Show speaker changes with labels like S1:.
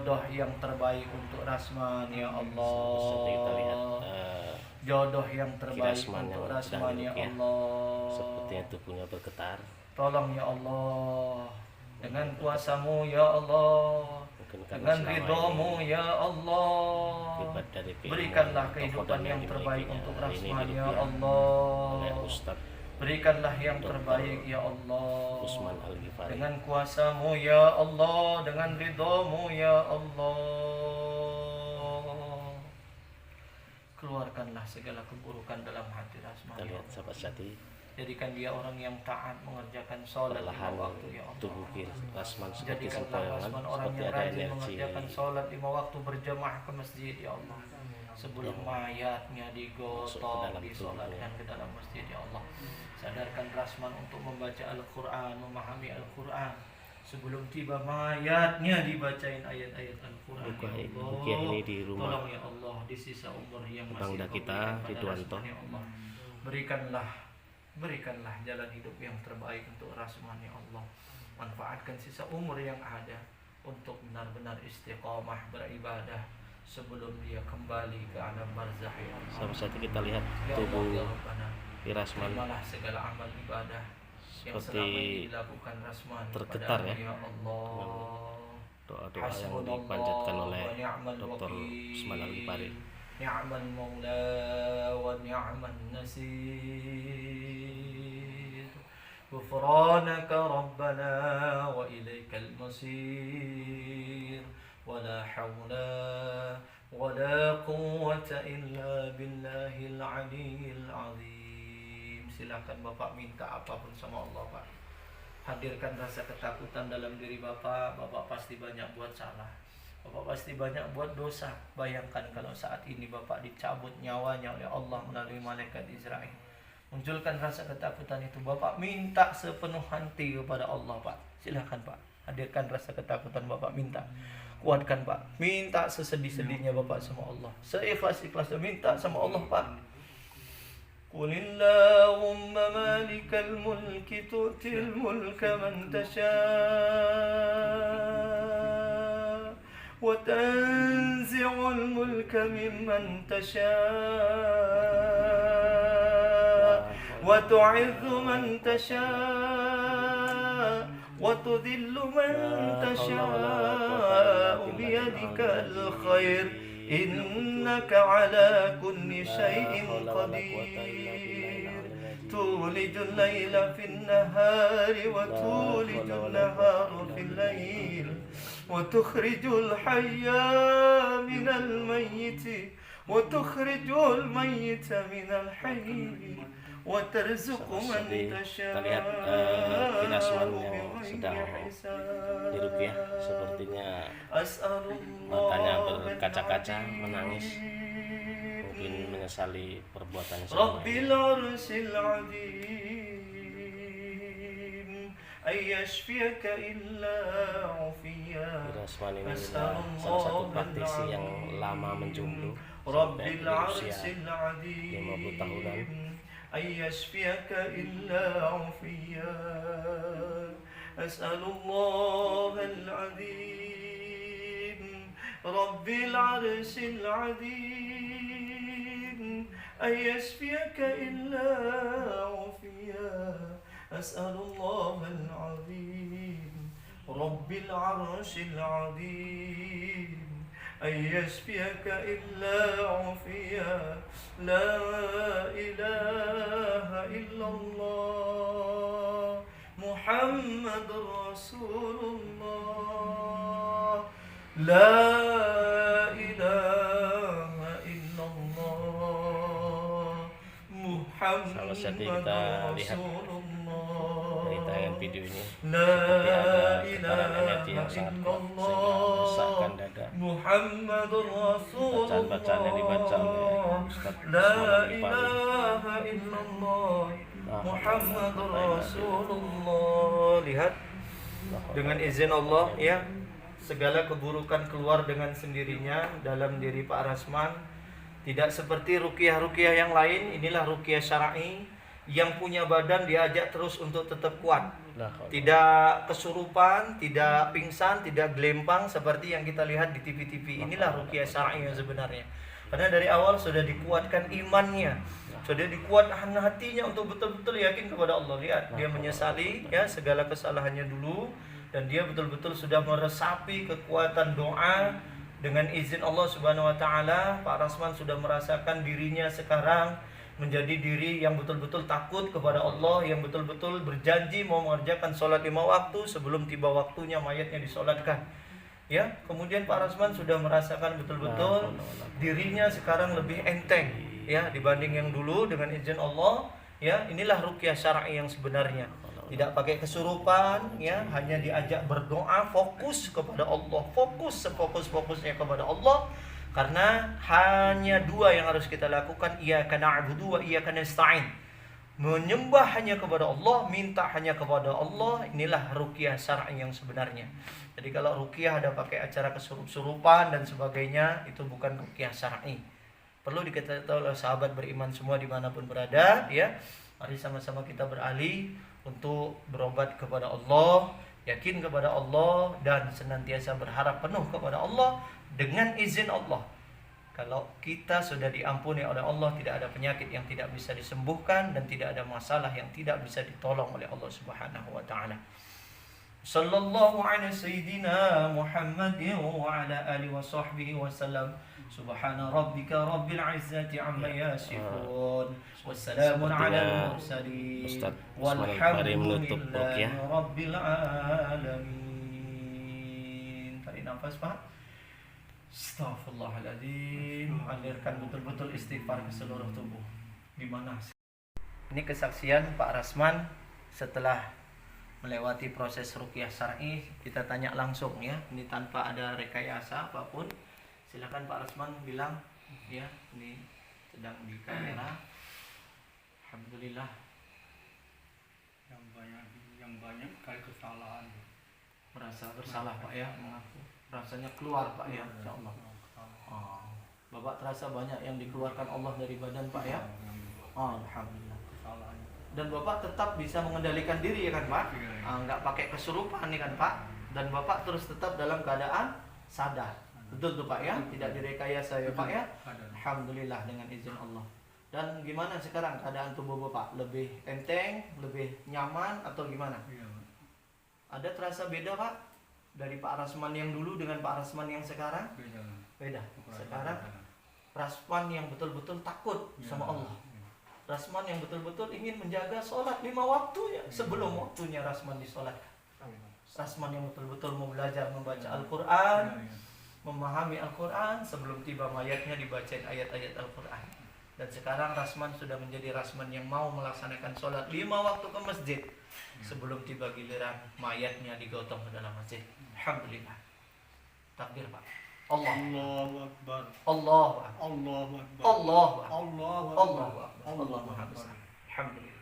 S1: jodoh yang terbaik untuk Rasman ya
S2: Kita lihat
S1: Allah. Jodoh yang terbaik
S2: Rasman
S1: untuk
S2: yang sedang
S1: Rasman ya
S2: diruqyah.
S1: Allah.
S2: Sepertinya tubuhnya bergetar.
S1: Tolong ya Allah, dengan kuasa-Mu ya Allah,
S2: Mungkin karena
S1: dengan
S2: selama
S1: ridho-Mu
S2: ini
S1: ya Allah,
S2: akibat dari
S1: berikanlah
S2: keilmuan
S1: kehidupan
S2: tokoh
S1: yang
S2: dan
S1: terbaik
S2: dimilikinya
S1: untuk
S2: hari ini
S1: Rasman ya
S2: diruqyah oleh
S1: Allah.
S2: Ustadz
S1: Berikanlah yang
S2: Dr.
S1: terbaik ya Allah,
S2: Usman Al-Ghifari.
S1: dengan kuasa-Mu ya Allah, dengan ridho-Mu ya Allah. Keluarkanlah segala keburukan dalam hati Rasman
S2: Kita
S1: ya
S2: lihat
S1: Allah.
S2: sahabat sejati,
S1: Jadikan dia orang yang taat mengerjakan sholat
S2: perlahan
S1: 5 waktu ya Allah.
S2: tubuh Rasman seperti
S1: Jadikanlah
S2: sempoyongan,
S1: Rasman orang
S2: seperti
S1: yang
S2: ada
S1: rajin
S2: energi
S1: mengerjakan sholat 5 waktu berjamaah ke masjid ya Allah. Sebelum mayatnya digotong,
S2: dalam
S1: disolatkan ke dalam masjid ya Allah. Sadarkan Rasman untuk membaca Al-Quran, memahami Al-Quran. Sebelum tiba mayatnya dibacain ayat-ayat Al-Quran ya Allah.
S2: Ruqyah ini di rumah
S1: Tolong ya Allah, di sisa umur yang masih
S2: Bangda
S1: Kau
S2: kita,
S1: berikan pada
S2: Ridwanto.
S1: Rasman ya Allah. Berikanlah jalan hidup yang terbaik untuk Rasman ya Allah. Manfaatkan sisa umur yang ada untuk benar-benar istiqamah beribadah sebelum dia kembali ke alam barzakh ya Allah.
S2: Sahabat sejati, kita lihat
S1: Ya
S2: tubuh
S1: Allah ya Rabbana,
S2: Rasman
S1: terimalah segala amal ibadah yang
S2: seperti
S1: selama ini dilakukan Rasman
S2: tergetar
S1: kepada
S2: ya.
S1: ya Allah.
S2: doa-doa yang dipanjatkan oleh Dr. Usman Al-Ghifari.
S1: Ni'mal maula wa ni'man nasir. Ghufranaka rabbana wa ilaikal masir. Wala hawla wala quwwata illa billahil aliyyil azim. Silakan Bapak minta apapun sama Allah, Pak. Hadirkan rasa ketakutan dalam diri Bapak. Bapak pasti banyak buat salah, Bapak pasti banyak buat dosa. Bayangkan kalau saat ini Bapak dicabut nyawanya oleh Allah melalui malaikat Israel. Munculkan rasa ketakutan itu. Bapak minta sepenuh hati kepada Allah, Pak. Silakan Pak, hadirkan rasa ketakutan Bapak, minta. Kuatkan Pak, minta sesedih-sedihnya Bapak sama Allah, seikhlas-ikhlasnya minta sama Allah, Pak. Qulillahumma malikal mulki tu'til mulka man tasha' wa tanzi'ul mulka mimman tasha' wa tu'izzu man tasha' wa tudhillu man tasha' biyadikal khair innaka ala kulli syai'in qadir. Tulijul laila fin nahari wa tulijul nahara fil lail wa tukhrijul hayya minal mayyiti wa tukhrijul mayyita minal hayy wa tarzuqu man tasha'.
S2: Kita lihat Rasman yang sedang diruqyah, sepertinya matanya berkaca-kaca, menangis, mungkin menyesali perbuatannya selama ini.
S1: Rabbil arsyil azim ayyashfiyaka illa ufiyya.
S2: Rasman ini adalah salah satu praktisi yang lama menjomblo sampai
S1: Rabbil
S2: berusia
S1: arsyil azim
S2: 50 tahunan.
S1: ayyashfiyaka illa ufiyya. As'alallahal azim Rabbil arsyil azim ayyashfiyaka illa ufiyya. As'alallahal azim Rabbil arsyil azim ayyashfiyaka illa ufiyya. La ilaha illallah Muhammadur Rasulullah. La ilaha illallah
S2: Salah satu kita
S1: Muhammadur
S2: lihat
S1: Rasulullah.
S2: dari tayangan video ini
S1: La
S2: seperti ada getaran energi yang
S1: ilaha
S2: sangat kuat sehingga
S1: illallah
S2: meresahkan dada.
S1: Muhammadur Rasulullah.
S2: Bacaan-bacaan yang dibaca oleh Ustadz
S1: La
S2: Usman Al-Ghifari.
S1: ilaha illallah Muhammadur Rasulullah. Lihat, dengan izin Allah ya, segala keburukan keluar dengan sendirinya dalam diri Pak Rasman. Tidak seperti ruqyah-ruqyah yang lain. Inilah ruqyah syar'i yang punya badan diajak terus untuk tetap kuat. tidak kesurupan, tidak pingsan, tidak gelempang seperti yang kita lihat di TV-TV. Inilah ruqyah syar'i yang sebenarnya. Karena dari awal sudah dikuatkan imannya, sudah dikuatkan hatinya untuk betul-betul yakin kepada Allah. Lihat, dia menyesali ya segala kesalahannya dulu, dan dia betul-betul sudah meresapi kekuatan doa. Dengan izin Allah Subhanahu wa taala, Pak Rasman sudah merasakan dirinya sekarang menjadi diri yang betul-betul takut kepada Allah, yang betul-betul berjanji mau mengerjakan sholat 5 waktu sebelum tiba waktunya mayatnya disolatkan. Ya, kemudian Pak Rasman sudah merasakan betul-betul dirinya sekarang lebih enteng ya dibanding yang dulu dengan izin Allah. Ya, inilah ruqyah syar'i yang sebenarnya. Tidak pakai kesurupan ya, hanya diajak berdoa, fokus kepada Allah, fokus sefokus-fokusnya kepada Allah. Karena hanya dua yang harus kita lakukan, iyyaka na'budu wa iyyaka nasta'in. Menyembah hanya kepada Allah, minta hanya kepada Allah. Inilah ruqyah syar'i yang sebenarnya. Jadi kalau ruqyah ada pakai acara kesurupan dan sebagainya, itu bukan ruqyah syar'i. Perlu diketahui oleh sahabat beriman semua dimanapun berada ya. Mari sama-sama kita beralih untuk berobat kepada Allah, yakin kepada Allah, dan senantiasa berharap penuh kepada Allah dengan izin Allah. Kalau kita sudah diampuni oleh Allah, tidak ada penyakit yang tidak bisa disembuhkan dan tidak ada masalah yang tidak bisa ditolong oleh Allah Subhanahu wa taala. Sallallahu ala sayyidina Muhammadin wa ala alihi wa sahbihi wa sallam. Subhana rabbika rabbil izzati amma yasifun. Wassalamun ala mursalin. Walhamdulillahi rabbil alamin. Tarik nafas, Pak. Astaghfirullahaladzim. Alirkan betul-betul istighfar ke seluruh tubuh. Gimana? Ini kesaksian Pak Rasman setelah melewati proses ruqyah syar'i. Kita tanya langsung ya, ini tanpa ada rekayasa apapun. Silakan Pak Rasman bilang ya, ini sedang di kamera. Alhamdulillah.
S3: Yang banyak kali kesalahan.
S1: Merasa bersalah Pak ya, mengaku. Rasanya keluar Pak ya, insyaallah. Oh, Bapak terasa banyak yang dikeluarkan Allah dari badan Pak ya? Oh, alhamdulillah. Dan Bapak tetap bisa mengendalikan diri ya kan Pak? Nggak pakai kesurupan nih kan Pak? Dan Bapak terus tetap dalam keadaan sadar. Betul tuh Pak ya? Tidak direkayasa ya Pak ya? Alhamdulillah dengan izin Allah. Dan gimana sekarang keadaan tubuh Bapak? Lebih enteng, lebih nyaman atau gimana? Ada terasa beda Pak? Dari Pak Rasman yang dulu dengan Pak Rasman yang sekarang? Beda. Sekarang Rasman yang betul-betul takut sama Allah. Rasman yang betul-betul ingin menjaga sholat 5 waktunya sebelum waktunya Rasman disolatkan. Rasman yang betul-betul mau belajar membaca Al-Quran, memahami Al-Quran sebelum tiba mayatnya dibacain ayat-ayat Al-Quran. Dan sekarang Rasman sudah menjadi Rasman yang mau melaksanakan sholat 5 waktu ke masjid sebelum tiba giliran mayatnya digotong ke dalam masjid. Alhamdulillah. Takbir Pak. Allahu Akbar. Allahu Akbar. Allahu Akbar. Allahu Akbar. Allahu Akbar. Allahu Akbar. Alhamdulillah.